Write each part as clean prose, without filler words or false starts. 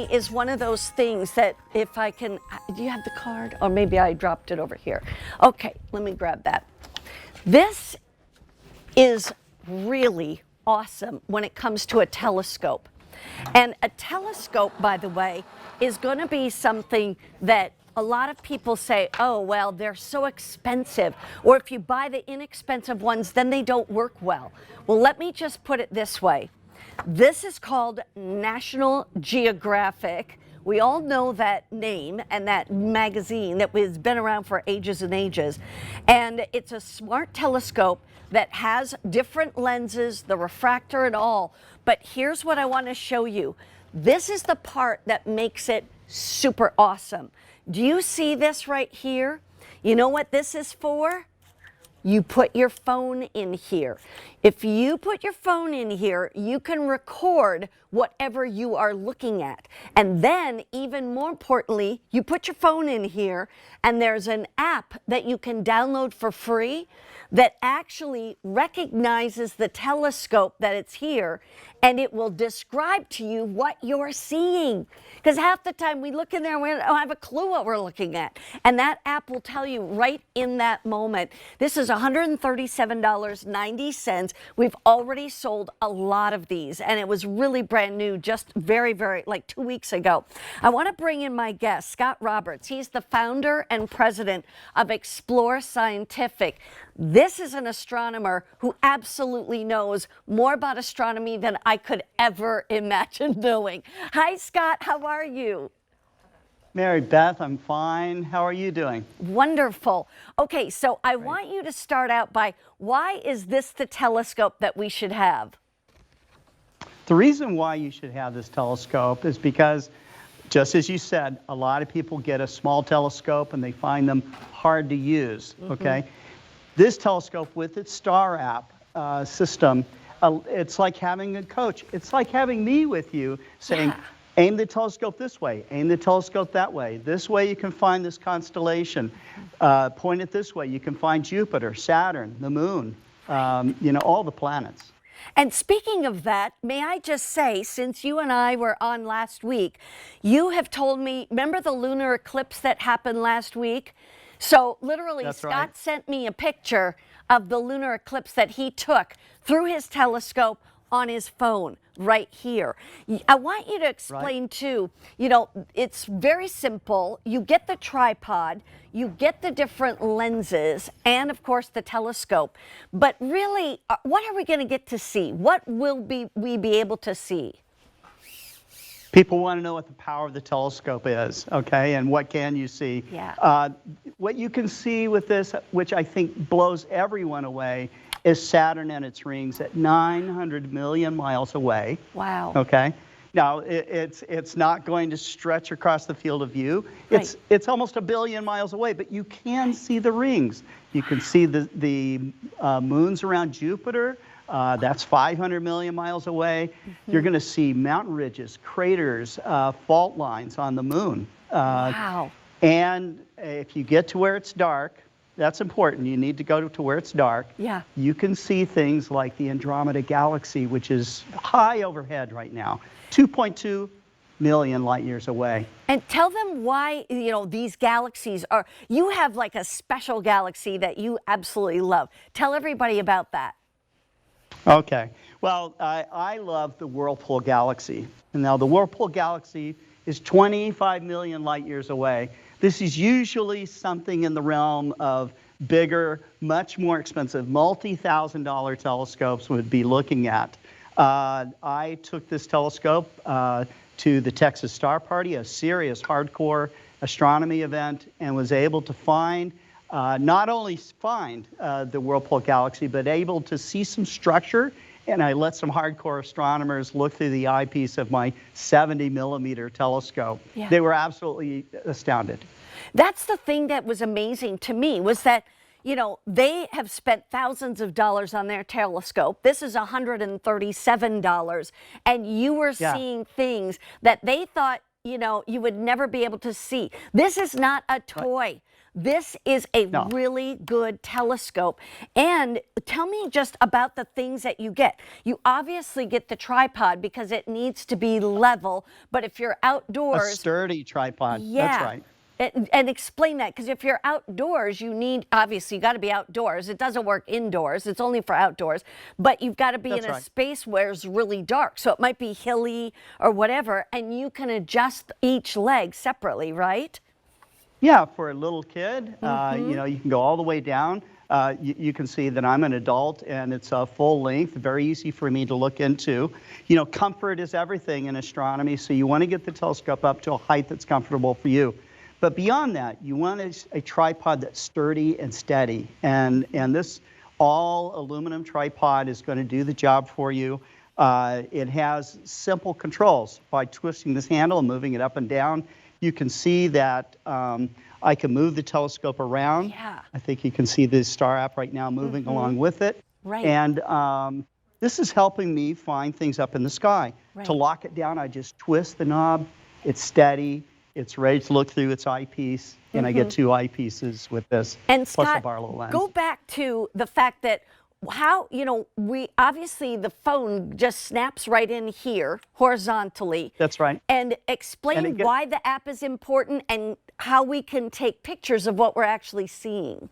astronomy is one of those things that if I can, do you have the card? Or maybe I dropped it over here. Okay, let me grab that. This is really awesome when it comes to a telescope. And a telescope, by the way, is going to be something that a lot of people say, oh, well, they're so expensive. Or if you buy the inexpensive ones, then they don't work well. Well, let me just put it this way. This is called National Geographic. We all know that name and that magazine that has been around for ages and ages. And it's a smart telescope that has different lenses, the refractor and all. But here's what I want to show you. This is the part that makes it super awesome. Do you see this right here? You know what this is for? You put your phone in here. If you put your phone in here, you can record whatever you are looking at. And then, even more importantly, you put your phone in here, and there's an app that you can download for free that actually recognizes the telescope that it's here, and it will describe to you what you're seeing. Because half the time we look in there and we don't have a clue what we're looking at. And that app will tell you right in that moment. This is $137.90. We've already sold a lot of these, and it was really brand new just very, like 2 weeks ago. I want to bring in my guest, Scott Roberts. He's the founder and president of Explore Scientific. This is an astronomer who absolutely knows more about astronomy than I could ever imagine knowing. Hi, Scott. How are you? Mary Beth, I'm fine. How are you doing? Wonderful. Okay, so I want you to start out by, why is this the telescope that we should have? The reason why you should have this telescope is because, just as you said, a lot of people get a small telescope and they find them hard to use, okay? This telescope with its star app system, it's like having a coach. It's like having me with you saying, aim the telescope this way, aim the telescope that way. This way you can find this constellation. Point it this way, you can find Jupiter, Saturn, the moon, you know, all the planets. And speaking of that, may I just say, since you and I were on last week, you have told me, remember the lunar eclipse that happened last week? So literally, That's Scott right. sent me a picture of the lunar eclipse that he took through his telescope on his phone right here. I want you to explain too, you know, it's very simple. You get the tripod, you get the different lenses, and of course the telescope. But really, what are we going to get to see? What will we be able to see? People want to know what the power of the telescope is, okay, and what can you see. Yeah. What you can see with this, which I think blows everyone away, is Saturn and its rings at 900 million miles away. Wow. Okay. Now, it's not going to stretch across the field of view. Right. It's almost 1 billion miles away, but you can see the rings. You can see the moons around Jupiter. That's 500 million miles away. You're going to see mountain ridges, craters, fault lines on the moon. Wow. And if you get to where it's dark, that's important. You need to go to where it's dark. Yeah. You can see things like the Andromeda Galaxy, which is high overhead right now, 2.2 million light years away. And tell them why, you know, these galaxies are, you have like a special galaxy that you absolutely love. Tell everybody about that. Okay. Well, I love the Whirlpool Galaxy. And now the Whirlpool Galaxy is 25 million light years away. This is usually something in the realm of bigger, much more expensive, multi-$1,000 telescopes would be looking at. I took this telescope to the Texas Star Party, a serious hardcore astronomy event, and was able to find, not only find the Whirlpool Galaxy, but able to see some structure. And I let some hardcore astronomers look through the eyepiece of my 70-millimeter telescope. Yeah. They were absolutely astounded. That's the thing that was amazing to me, was that, you know, they have spent thousands of dollars on their telescope. This is $137, and you were seeing things that they thought, you know, you would never be able to see. This is not a toy. This is a No. really good telescope. And tell me just about the things that you get. You obviously get the tripod because it needs to be level, but if you're A outdoors, sturdy tripod. yeah. That's right. And explain that, because if you're outdoors, you need, obviously, you got to be outdoors. It doesn't work indoors. It's only for outdoors. But you've got to be That's in a right. space where it's really dark. So it might be hilly or whatever, and you can adjust each leg separately, right? Yeah, for a little kid, you know, you can go all the way down. You can see that I'm an adult, and it's full length, very easy for me to look into. You know, comfort is everything in astronomy, so you want to get the telescope up to a height that's comfortable for you. But beyond that, you want a tripod that's sturdy and steady. And this all aluminum tripod is going to do the job for you. It has simple controls. By twisting this handle and moving it up and down, you can see that I can move the telescope around. Yeah. I think you can see the star app right now moving along with it. Right. And this is helping me find things up in the sky. Right. To lock it down, I just twist the knob. It's steady. It's ready to look through its eyepiece, and I get 2 eyepieces with this, And plus Scott, a Barlow lens. go back to the fact that how, you know, we obviously the phone just snaps right in here horizontally. That's right. And explain why the app is important and how we can take pictures of what we're actually seeing.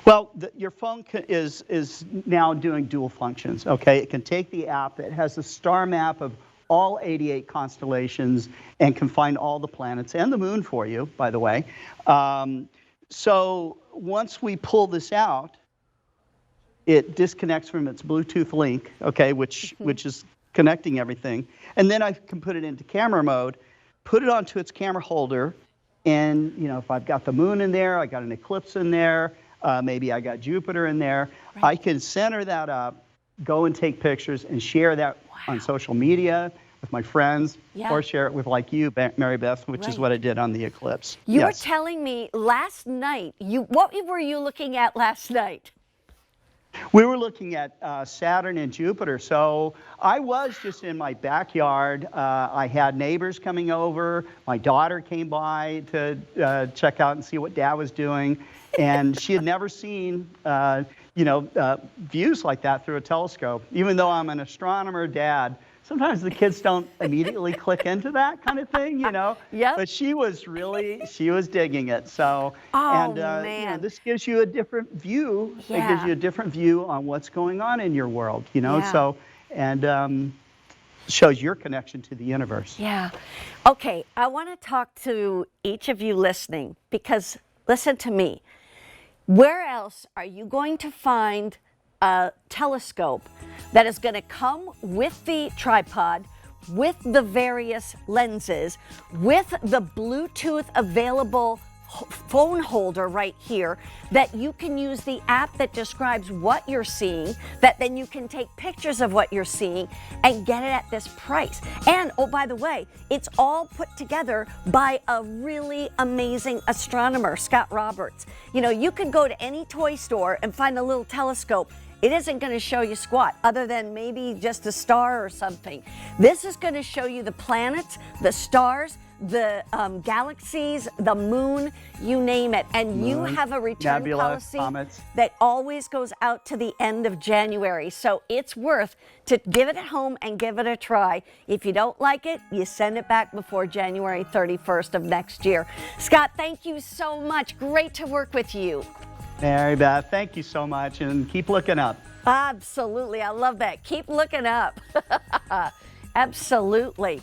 Well, your phone is now doing dual functions, okay? It can take the app. It has a star map of all 88 constellations and can find all the planets and the moon for you, by the way. So once we pull this out, it disconnects from its Bluetooth link, okay, which is connecting everything. And then I can put it into camera mode, put it onto its camera holder, and you know, if I've got the moon in there, I got an eclipse in there, maybe I got Jupiter in there, I can center that up, go and take pictures and share that on social media with my friends, or share it with like you, Mary Beth, which is what I did on the eclipse. You were telling me last night, what were you looking at last night? We were looking at Saturn and Jupiter. So I was just in my backyard. I had neighbors coming over. My daughter came by to check out and see what Dad was doing. And she had never seen, you know, views like that through a telescope. Even though I'm an astronomer dad, sometimes the kids don't immediately click into that kind of thing, you know. Yep. But she was digging it. So, man. You know, this gives you a different view. Yeah. It gives you a different view on what's going on in your world, you know. Yeah. So, and shows your connection to the universe. Yeah. Okay, I want to talk to each of you listening, because listen to me. Where else are you going to find a telescope that is going to come with the tripod, with the various lenses, with the Bluetooth available phone holder right here, that you can use the app that describes what you're seeing, that then you can take pictures of what you're seeing and get it at this price. And oh, by the way, it's all put together by a really amazing astronomer, Scott Roberts. You know, you can go to any toy store and find a little telescope. It isn't going to show you squat, other than maybe just a star or something. This is going to show you the planets, the stars, the galaxies, the moon, you name it. And you have a return nebula, policy comets. that always goes out to the end of January. So it's worth to give it at home and give it a try. If you don't like it, you send it back before January 31st of next year. Scott, thank you so much. Great to work with you. Mary Beth, thank you so much, and keep looking up. Absolutely. I love that. Keep looking up. Absolutely.